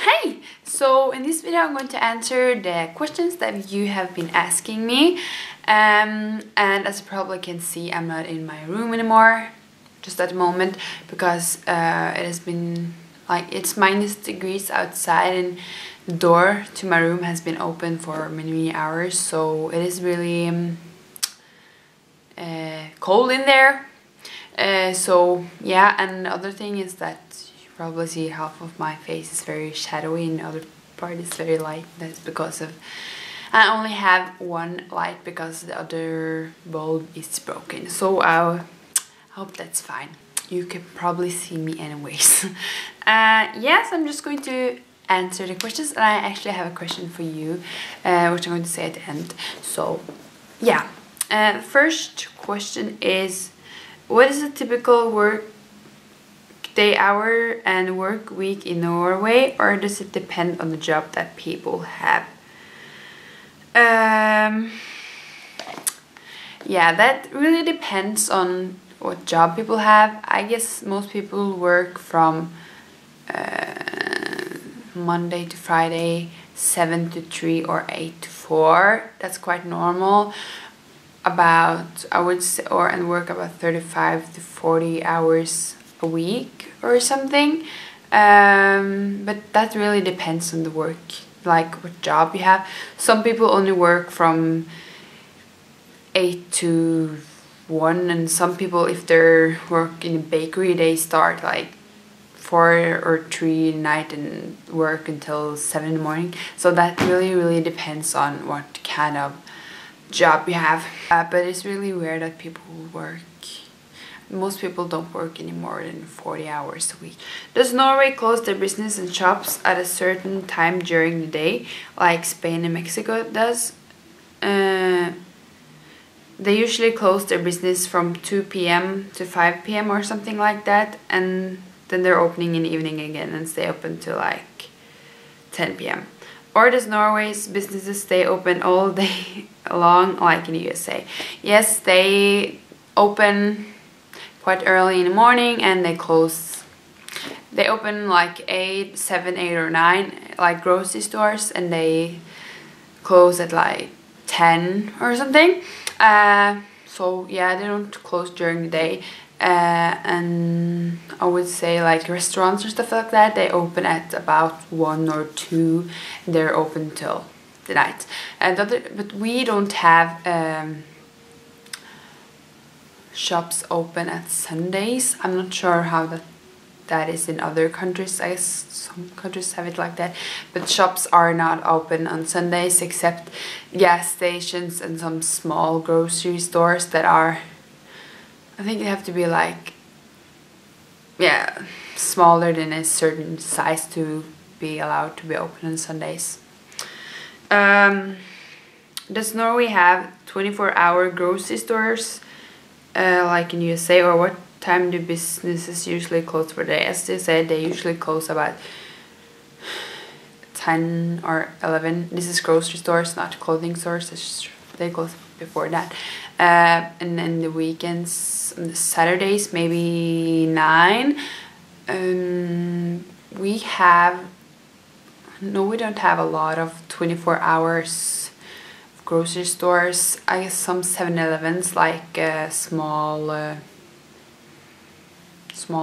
Hey! So in this video I'm going to answer the questions that you have been asking me, and as you probably can see, I'm not in my room anymore just at the moment because it has been like it's -degrees outside and the door to my room has been open for many hours, so it is really cold in there. So yeah, and the other thing is that you probably see half of my face is very shadowy and the other part is very light. That's because of I only have one light because the other bulb is broken, so I hope that's fine. You can probably see me anyways. Yes, I'm just going to answer the questions, and I actually have a question for you, which I'm going to say at the end. So yeah, the first question is, what is a typical work day hour and work week in Norway, or does it depend on the job that people have? Yeah, that really depends on what job people have. I guess most people work from Monday to Friday, 7 to 3 or 8 to 4. That's quite normal. About, I would say, and work about 35 to 40 hours a week or something. But that really depends on the work, like what job you have. Some people only work from 8 to 1, and some people, if they work in a bakery, they start like 4 or 3 at night and work until 7 in the morning. So that really depends on what kind of job you have. But it's really weird that people work. Most people don't work any more than 40 hours a week. Does Norway close their business and shops at a certain time during the day, like Spain and Mexico does? They usually close their business from 2 p.m. to 5 p.m. or something like that, and then they're opening in the evening again and stay open till like 10 p.m. Or does Norway's businesses stay open all day long like in the USA? Yes, they open quite early in the morning and they close. They open like 8, 7, 8 or 9 like grocery stores, and they close at like 10 or something. So yeah, they don't close during the day. And I would say like restaurants or stuff like that, they open at about 1 or 2. They're open till the night. But we don't have shops open at Sundays. I'm not sure how that is in other countries. I guess some countries have it like that, but shops are not open on Sundays except gas stations and some small grocery stores that are, I think they have to be like, yeah, smaller than a certain size to be allowed to be open on Sundays. Does Norway have 24-hour grocery stores like in USA, or what time do businesses usually close for the day? As they said, they usually close about 10 or 11. This is grocery stores, not clothing stores. They close before that. And then the weekends, on the Saturdays, maybe 9. We don't have a lot of 24 hours grocery stores. I guess some 7-Elevens, like small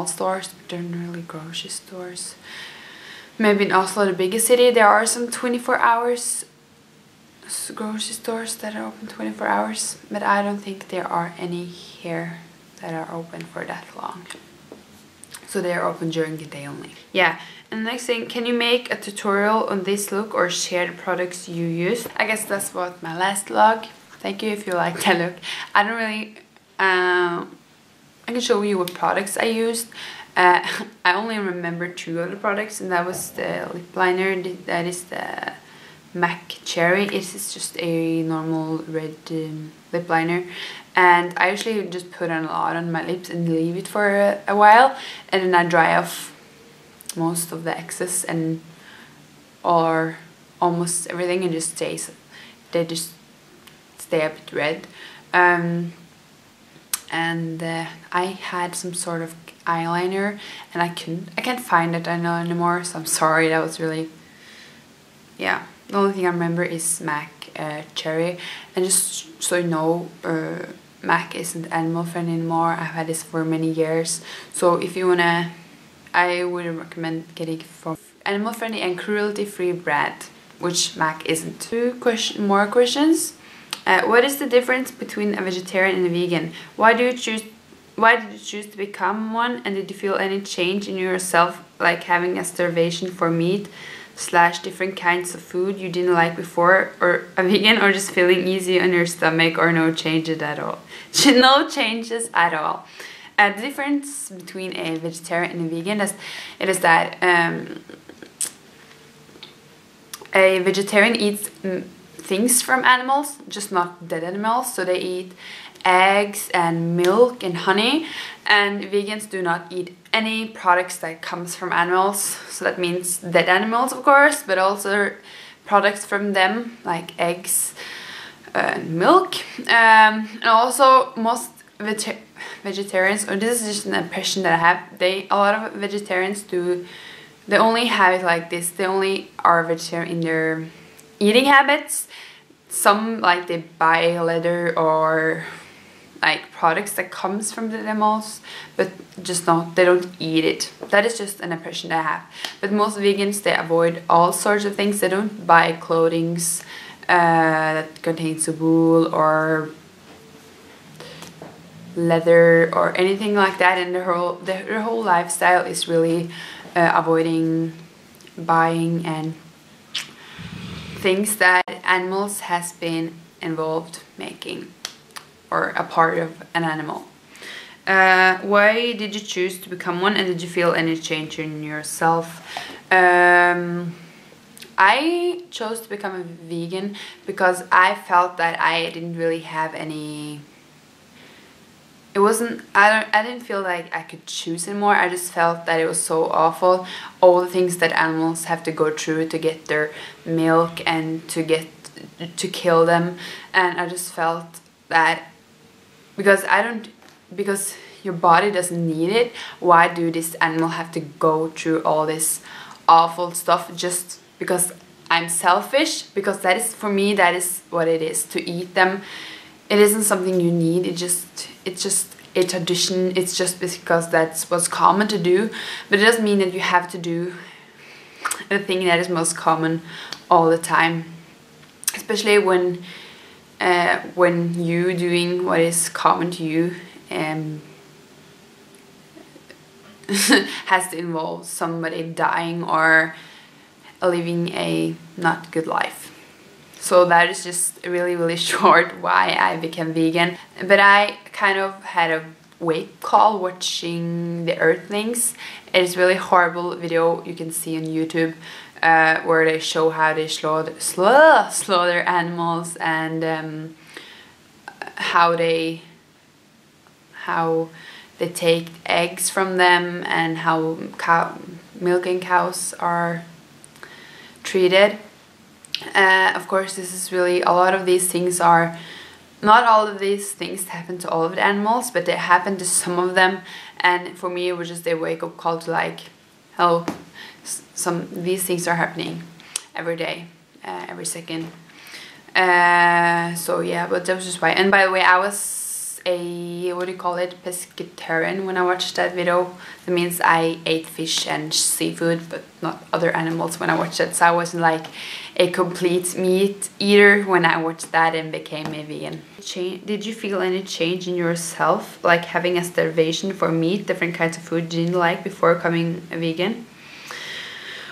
stores, but they're not really grocery stores. Maybe in Oslo, the biggest city, there are some 24 hours grocery stores that are open 24 hours, but I don't think there are any here that are open for that long. So they are open during the day only. Yeah, and the next thing, can you make a tutorial on this look or share the products you use? I guess that's what my last vlog. Thank you if you like that look. I don't really, I can show you what products I used. I only remember 2 of the products, and that was the lip liner. That is the MAC Cherry. It is just a normal red lip liner, and I usually just put on a lot on my lips and leave it for a while, and then I dry off most of the excess and or almost everything, and just they just stay a bit red. and I had some sort of eyeliner, and I can't find it anymore, so I'm sorry. That was really, yeah, the only thing I remember is MAC cherry. And just so you know, MAC isn't animal friendly anymore. I've had this for many years, so if you wanna, I would recommend getting it from animal friendly and cruelty free brand, which MAC isn't. Two more questions. What is the difference between a vegetarian and a vegan? Why did you choose to become one, and did you feel any change in yourself, like having a starvation for meat / different kinds of food you didn't like before, or a vegan, or just feeling easy on your stomach, or no changes at all? No changes at all. The difference between a vegetarian and a vegan is that a vegetarian eats things from animals, just not dead animals. So they eat eggs and milk and honey, and vegans do not eat any products that comes from animals. So that means dead animals, of course, but also products from them like eggs and milk. And also most vegetarians, or this is just an impression that I have, a lot of vegetarians they only have it like this. They only are vegetarian in their eating habits. Some, like, they buy leather or like products that comes from the animals, but just they don't eat it. That is just an impression I have. But most vegans, they avoid all sorts of things. They don't buy clothings that contains wool or leather or anything like that, and their whole lifestyle is really avoiding buying and things that animals has been involved making, or a part of an animal. Why did you choose to become one, and did you feel any change in yourself? I chose to become a vegan because I felt that I didn't really have any. I didn't feel like I could choose anymore. I just felt that it was so awful, all the things that animals have to go through to get their milk and to kill them. And I just felt that because your body doesn't need it, why do this animal have to go through all this awful stuff just because I'm selfish? Because that is, for me, that is what it is, to eat them. It isn't something you need. It's just a tradition. It's just because that's what's common to do. But it doesn't mean that you have to do the thing that is most common all the time. Especially when you doing what is common to you has to involve somebody dying or living a not good life. So that is just really, really short why I became vegan. But I kind of had a wake call watching the Earthlings. It is really horrible video you can see on YouTube, where they show how they slaughter animals, and how they take eggs from them, and how milking cows are treated. Of course, this is really, a lot of these things are, not all of these things happen to all of the animals, but they happen to some of them. And for me, it was just a wake-up call to, like, oh, these things are happening every day, every second. So yeah, but that was just why. And by the way, I was a, what do you call it, pescatarian when I watched that video. That means I ate fish and seafood, but not other animals when I watched it. So I wasn't like a complete meat eater when I watched that and became a vegan. Did you feel any change in yourself, like having a starvation for meat, different kinds of food you didn't like before becoming a vegan?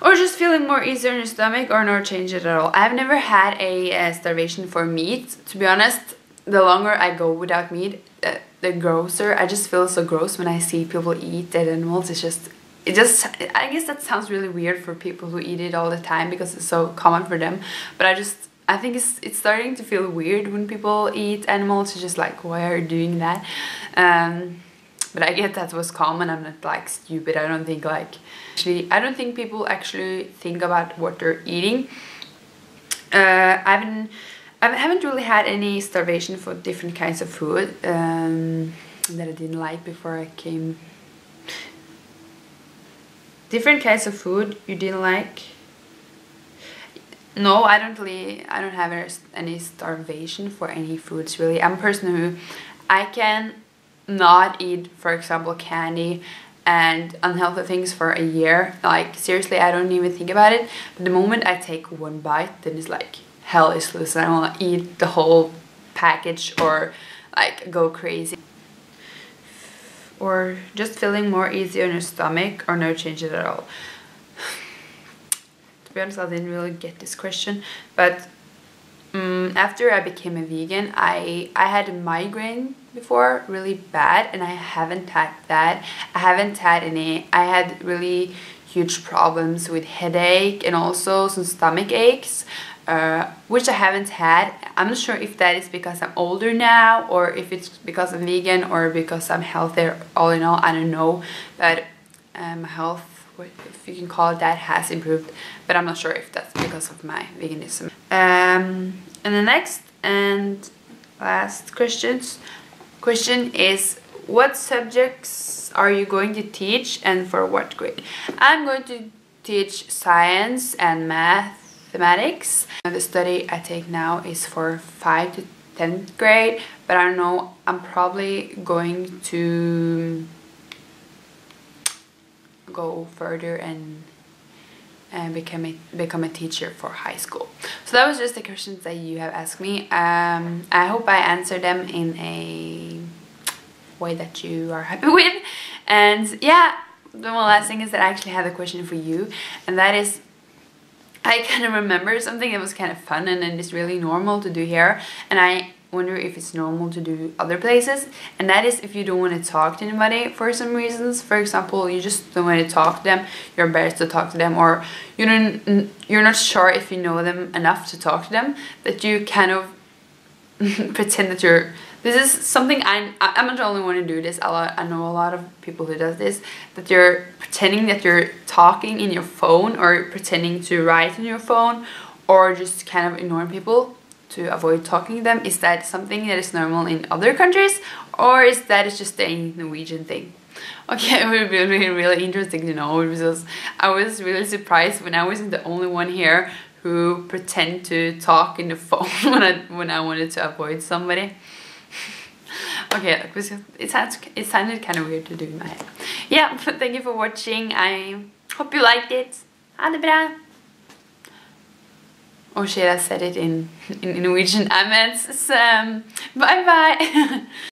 Or just feeling more easier in your stomach, or no change at all? I've never had a starvation for meat. To be honest, the longer I go without meat, the grosser. I just feel so gross when I see people eat dead animals. I guess that sounds really weird for people who eat it all the time because it's so common for them. But I think it's starting to feel weird when people eat animals. It's just like, why are you doing that? But I get that was common. I'm not like stupid. I don't think I don't think people actually think about what they're eating. I haven't really had any starvation for different kinds of food. that I didn't like before I came. Different kinds of food you didn't like? No, I don't have any starvation for any foods really. I'm a person who I can not eat, for example, candy and unhealthy things for a year. Like seriously, I don't even think about it. But the moment I take one bite, then it's like hell is loose and I want to eat the whole package or like go crazy. Or just feeling more easy on your stomach or no changes at all. To be honest, I didn't really get this question, but after I became a vegan, I had a migraine before, really bad, and I haven't had that. I haven't had any. I had really huge problems with headache and also some stomach aches, which I haven't had. I'm not sure if that is because I'm older now or if it's because I'm vegan or because I'm healthier. All in all, I don't know, but my health, if you can call it that, has improved, but I'm not sure if that's because of my veganism. And the next and last question is, what subjects are you going to teach and for what grade? I'm going to teach science and mathematics. The study I take now is for 5th to 10th grade, but I don't know, I'm probably going to go further and become a teacher for high school. So that was just the questions that you have asked me. I hope I answered them in a way that you are happy with. And yeah, the one last thing is that I actually have a question for you, and that is, I kind of remember something that was kind of fun and it's really normal to do here, and I wonder if it's normal to do other places, and that is if you don't want to talk to anybody for some reasons. For example, you just don't want to talk to them, you're embarrassed to talk to them, or you're not sure if you know them enough to talk to them, that you kind of pretend that you're... This is something I'm not the only one to do this. I know a lot of people who does this, that you're pretending that you're talking in your phone or pretending to write in your phone or just kind of ignoring people to avoid talking to them. Is that something that is normal in other countries, or is that just a Norwegian thing? Okay, it would be really interesting to know, because I was really surprised when I wasn't the only one here who pretend to talk in the phone when I wanted to avoid somebody. Okay, it sounded kind of weird to do in my head. Yeah, but thank you for watching. I hope you liked it. Ha det bra! Oh shit, I said it in Norwegian. I meant bye bye!